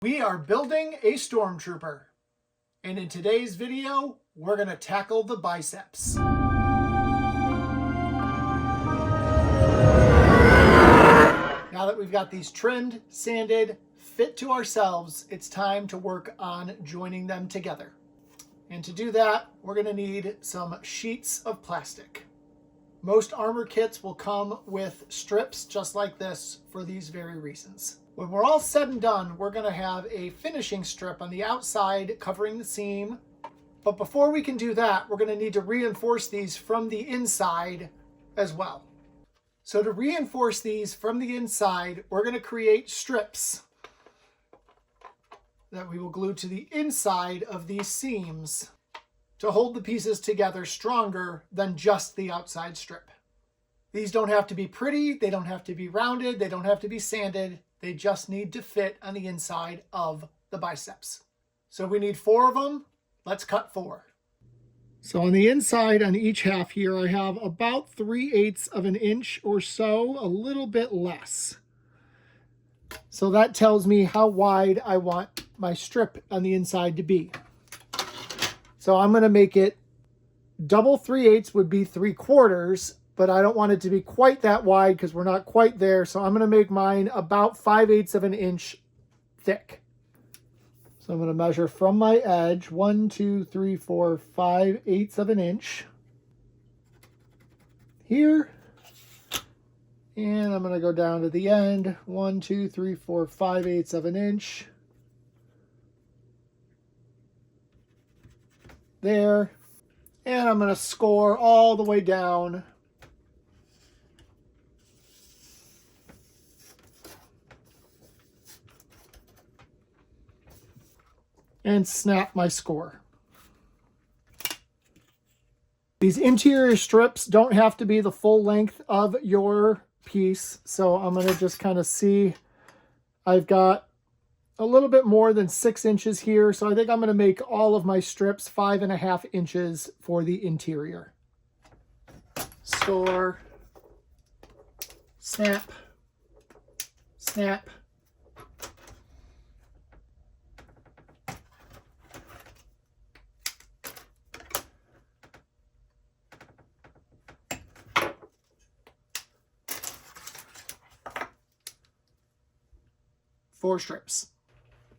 We are building a Stormtrooper, and in today's video, we're going to tackle the biceps. Now that we've got these trimmed, sanded, fit to ourselves, it's time to work on joining them together. And to do that, we're going to need some sheets of plastic. Most armor kits will come with strips just like this for these very reasons. When we're all said and done, we're going to have a finishing strip on the outside covering the seam. But before we can do that, we're going to need to reinforce these from the inside as well. So to reinforce these from the inside, we're going to create strips that we will glue to the inside of these seams to hold the pieces together stronger than just the outside strip. These don't have to be pretty, they don't have to be rounded, they don't have to be sanded, they just need to fit on the inside of the biceps. So we need 4 of them, let's cut 4. So on the inside on each half here, I have about 3/8 of an inch or so, a little bit less. So that tells me how wide I want my strip on the inside to be. So I'm going to make it double 3/8 would be 3/4, but I don't want it to be quite that wide because we're not quite there. So I'm going to make mine about 5/8 of an inch thick. So I'm going to measure from my edge 1, 2, 3, 4, 5/8 of an inch here. And I'm going to go down to the end 1, 2, 3, 4, 5/8 of an inch. There, and I'm going to score all the way down and snap my score. These interior strips don't have to be the full length of your piece, so I'm going to just kind of see. I've got a little bit more than 6 inches here, so I think I'm going to make all of my strips 5.5 inches for the interior. Score, snap, snap. Four strips.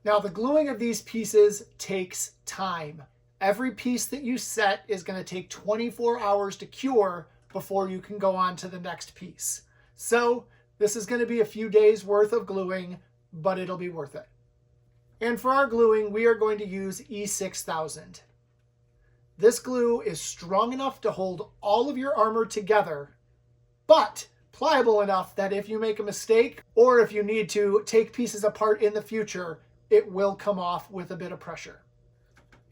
Now, the gluing of these pieces takes time. Every piece that you set is going to take 24 hours to cure before you can go on to the next piece. So this is going to be a few days worth of gluing, but it'll be worth it. And for our gluing, we are going to use E6000. This glue is strong enough to hold all of your armor together, but pliable enough that if you make a mistake or if you need to take pieces apart in the future, it will come off with a bit of pressure.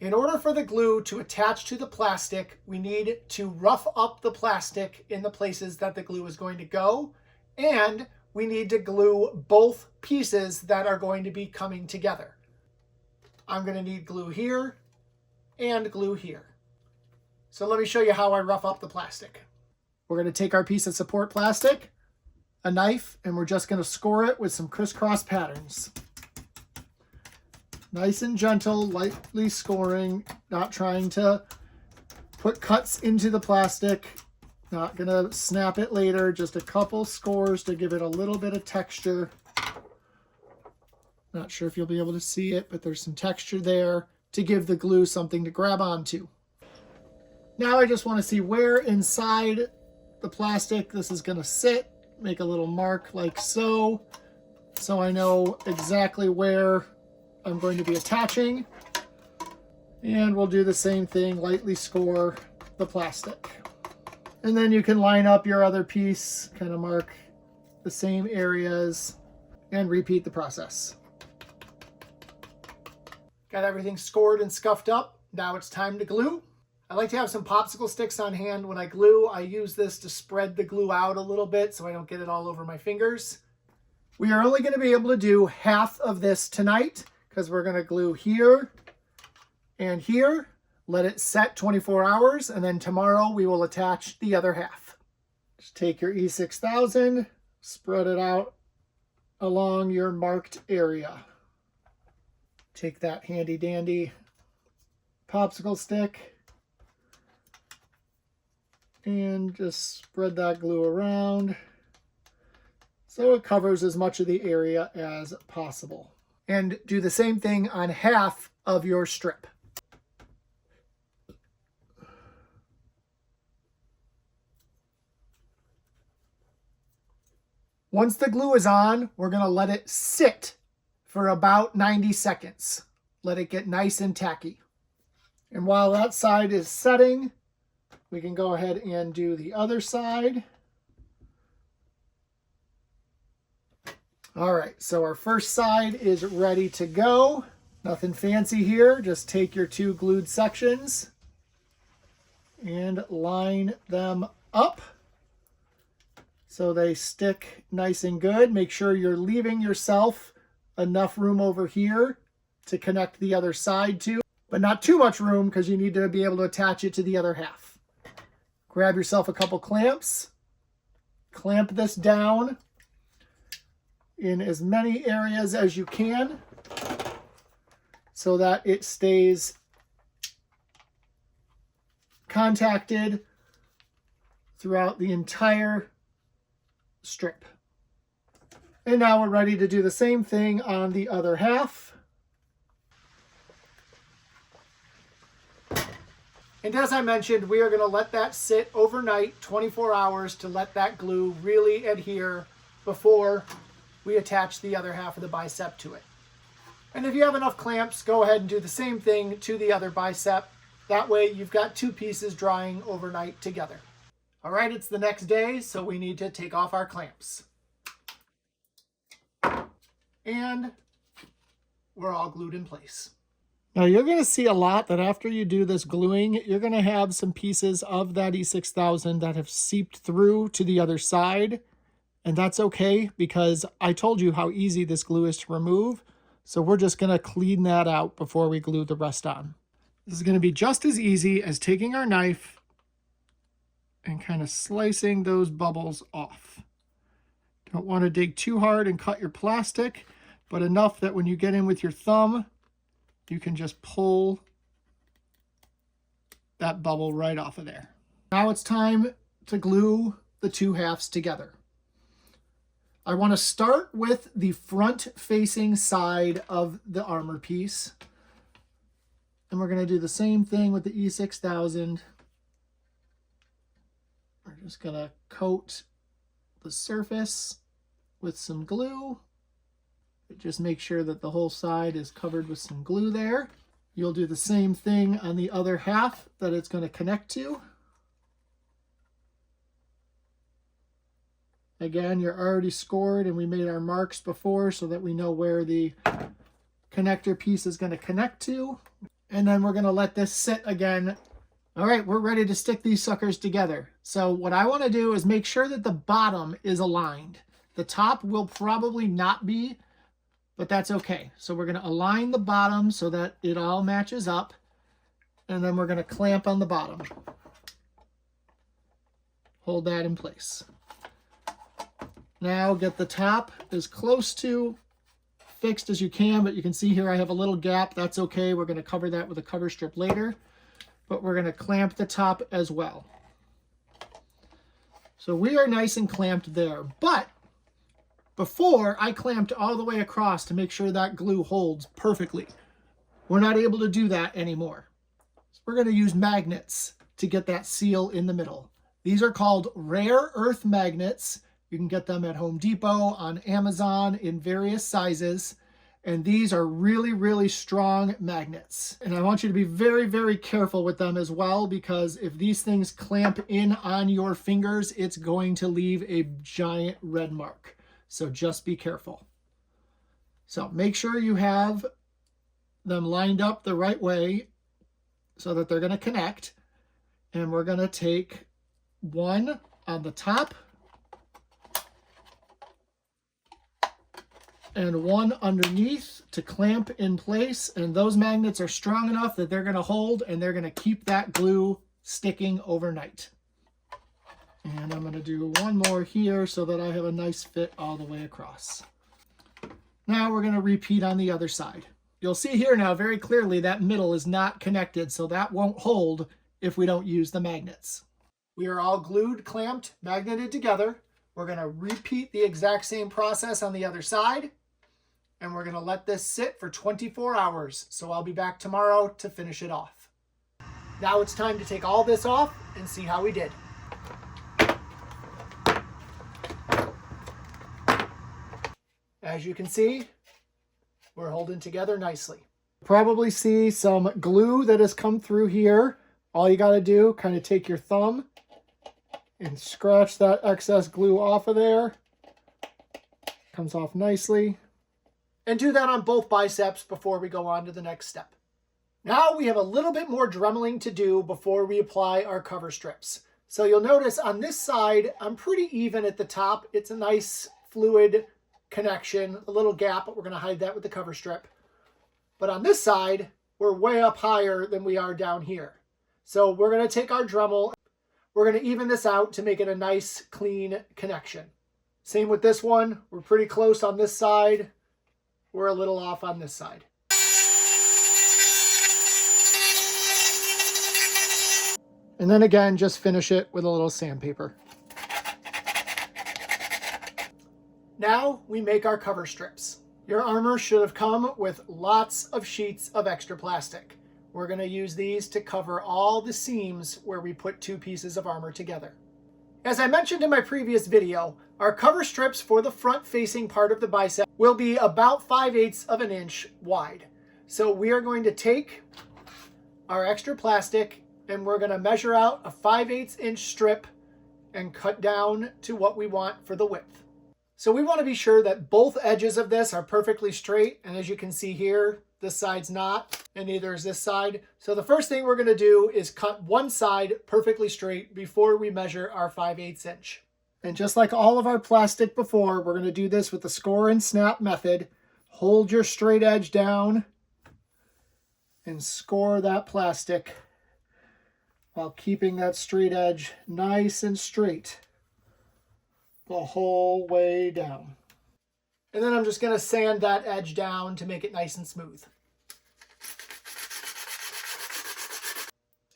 In order for the glue to attach to the plastic, we need to rough up the plastic in the places that the glue is going to go, and we need to glue both pieces that are going to be coming together. I'm going to need glue here and glue here. So let me show you how I rough up the plastic. We're going to take our piece of support plastic, a knife, and we're just going to score it with some crisscross patterns. Nice and gentle, lightly scoring, not trying to put cuts into the plastic, not going to snap it later, just a couple scores to give it a little bit of texture. Not sure if you'll be able to see it, but there's some texture there to give the glue something to grab onto. Now I just want to see where inside the plastic this is going to sit. Make a little mark like so, so I know exactly where I'm going to be attaching. And we'll do the same thing, lightly score the plastic. And then you can line up your other piece, kind of mark the same areas, and repeat the process. Got everything scored and scuffed up. Now it's time to glue. I like to have some popsicle sticks on hand when I glue. I use this to spread the glue out a little bit so I don't get it all over my fingers. We are only going to be able to do half of this tonight because we're going to glue here and here, let it set 24 hours, and then tomorrow we will attach the other half. Just take your E6000, spread it out along your marked area. Take that handy dandy popsicle stick and just spread that glue around so it covers as much of the area as possible. And do the same thing on half of your strip. Once the glue is on, we're going to let it sit for about 90 seconds. Let it get nice and tacky. And while that side is setting, we can go ahead and do the other side. All right, so our first side is ready to go. Nothing fancy here. Just take your two glued sections and line them up so they stick nice and good. Make sure you're leaving yourself enough room over here to connect the other side to, but not too much room because you need to be able to attach it to the other half. Grab yourself a couple clamps, clamp this down in as many areas as you can so that it stays contacted throughout the entire strip. And now we're ready to do the same thing on the other half. And as I mentioned, we are going to let that sit overnight, 24 hours, to let that glue really adhere before we attach the other half of the bicep to it. And if you have enough clamps, go ahead and do the same thing to the other bicep. That way you've got two pieces drying overnight together. All right, it's the next day, so we need to take off our clamps. And we're all glued in place. Now you're going to see a lot that after you do this gluing, you're going to have some pieces of that E6000 that have seeped through to the other side. And that's okay because I told you how easy this glue is to remove. So we're just going to clean that out before we glue the rest on. This is going to be just as easy as taking our knife and kind of slicing those bubbles off. Don't want to dig too hard and cut your plastic, but enough that when you get in with your thumb, you can just pull that bubble right off of there. Now it's time to glue the two halves together. I want to start with the front-facing side of the armor piece. And we're going to do the same thing with the E6000. We're just going to coat the surface with some glue. Just make sure that the whole side is covered with some glue there. You'll do the same thing on the other half that it's going to connect to. Again, you're already scored and we made our marks before so that we know where the connector piece is going to connect to. And then we're going to let this sit again. All right, we're ready to stick these suckers together. So what I want to do is make sure that the bottom is aligned. The top will probably not be, but that's okay. So we're going to align the bottom so that it all matches up. And then we're going to clamp on the bottom. Hold that in place. Now get the top as close to fixed as you can, but you can see here I have a little gap. That's okay. We're going to cover that with a cover strip later, but we're going to clamp the top as well. So we are nice and clamped there, but before I clamped all the way across to make sure that glue holds perfectly. We're not able to do that anymore. So we're going to use magnets to get that seal in the middle. These are called rare earth magnets. You can get them at Home Depot, on Amazon in various sizes. And these are really, really strong magnets. And I want you to be very, very careful with them as well, because if these things clamp in on your fingers, it's going to leave a giant red mark. So just be careful. So make sure you have them lined up the right way so that they're going to connect. And we're going to take one on the top and one underneath to clamp in place. And those magnets are strong enough that they're going to hold and they're going to keep that glue sticking overnight. And I'm going to do one more here so that I have a nice fit all the way across. Now we're going to repeat on the other side. You'll see here now very clearly that middle is not connected, so that won't hold if we don't use the magnets. We are all glued, clamped, magneted together. We're going to repeat the exact same process on the other side, and we're going to let this sit for 24 hours. So I'll be back tomorrow to finish it off. Now it's time to take all this off and see how we did. As you can see, we're holding together nicely. Probably see some glue that has come through here. All you got to do, kind of take your thumb and scratch that excess glue off of there. Comes off nicely. And do that on both biceps before we go on to the next step. Now we have a little bit more dremeling to do before we apply our cover strips. So you'll notice on this side, I'm pretty even at the top. It's a nice fluid connection, a little gap, but we're going to hide that with the cover strip. But on this side, we're way up higher than we are down here. So we're going to take our Dremel. We're going to even this out to make it a nice, clean connection. Same with this one. We're pretty close on this side. We're a little off on this side. And then again, just finish it with a little sandpaper. Now we make our cover strips. Your armor should have come with lots of sheets of extra plastic. We're going to use these to cover all the seams where we put two pieces of armor together. As I mentioned in my previous video, our cover strips for the front-facing part of the bicep will be about 5/8 of an inch wide. So we are going to take our extra plastic and we're going to measure out a 5/8 inch strip and cut down to what we want for the width. So we want to be sure that both edges of this are perfectly straight, and as you can see here, this side's not, and neither is this side. So the first thing we're going to do is cut one side perfectly straight before we measure our 5/8 inch. And just like all of our plastic before, we're going to do this with the score and snap method. Hold your straight edge down and score that plastic while keeping that straight edge nice and straight the whole way down. And then I'm just going to sand that edge down to make it nice and smooth.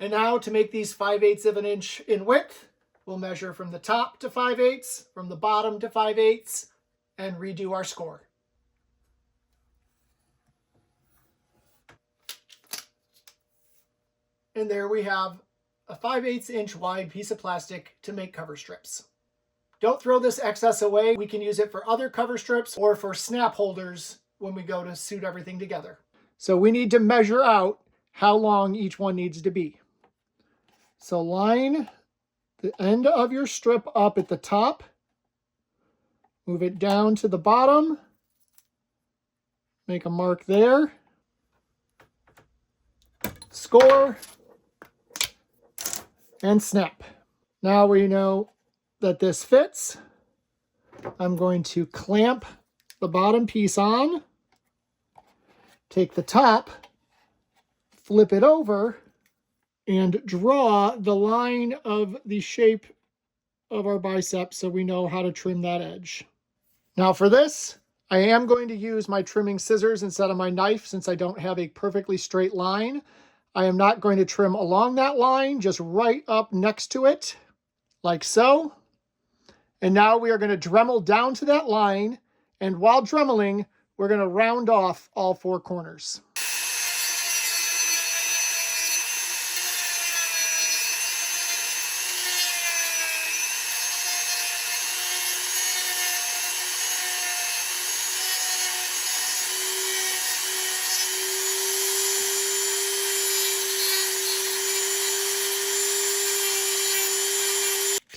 And now to make these 5/8 of an inch in width, we'll measure from the top to 5/8, from the bottom to 5/8, and redo our score. And there we have a 5/8 inch wide piece of plastic to make cover strips. Don't throw this excess away. We can use it for other cover strips or for snap holders when we go to suit everything together. So we need to measure out how long each one needs to be. So line the end of your strip up at the top, move it down to the bottom, make a mark there, score, and snap. Now we know that this fits. I'm going to clamp the bottom piece on, take the top, flip it over, and draw the line of the shape of our bicep so we know how to trim that edge. Now for this, I am going to use my trimming scissors instead of my knife since I don't have a perfectly straight line. I am not going to trim along that line, just right up next to it, like so. And now we are going to Dremel down to that line, and while Dremeling, we're going to round off all four corners.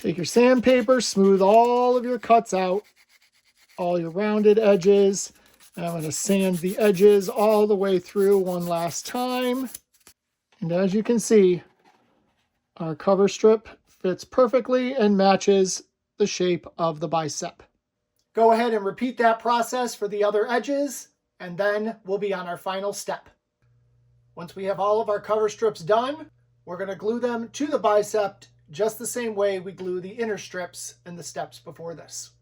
Take your sandpaper, smooth all of your cuts out, all your rounded edges. And I'm going to sand the edges all the way through one last time. And as you can see, our cover strip fits perfectly and matches the shape of the bicep. Go ahead and repeat that process for the other edges, and then we'll be on our final step. Once we have all of our cover strips done, we're going to glue them to the bicep just the same way we glue the inner strips in the steps before this.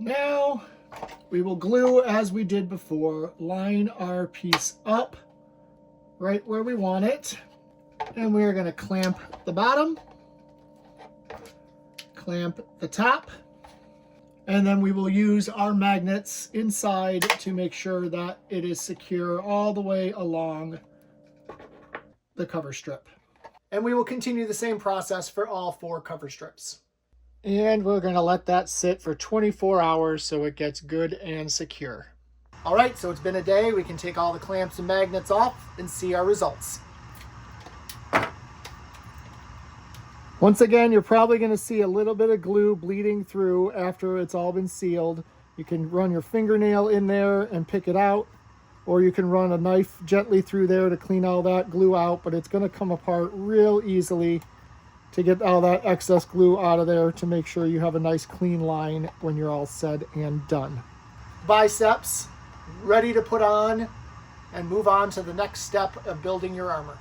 Now we will glue as we did before. Line our piece up right where we want it. And we are going to clamp the bottom, clamp the top, and then we will use our magnets inside to make sure that it is secure all the way along the cover strip. And we will continue the same process for all 4 cover strips. And we're going to let that sit for 24 hours so it gets good and secure. All right, so it's been a day. We can take all the clamps and magnets off and see our results. Once again, you're probably going to see a little bit of glue bleeding through after it's all been sealed. You can run your fingernail in there and pick it out, or you can run a knife gently through there to clean all that glue out, but it's going to come apart real easily to get all that excess glue out of there to make sure you have a nice clean line when you're all said and done. Biceps ready to put on and move on to the next step of building your armor.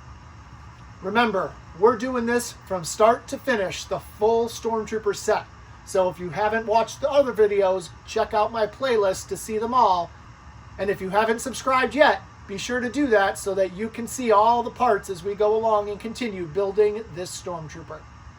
Remember, we're doing this from start to finish, the full Stormtrooper set. So if you haven't watched the other videos, check out my playlist to see them all. And if you haven't subscribed yet, be sure to do that so that you can see all the parts as we go along and continue building this Stormtrooper.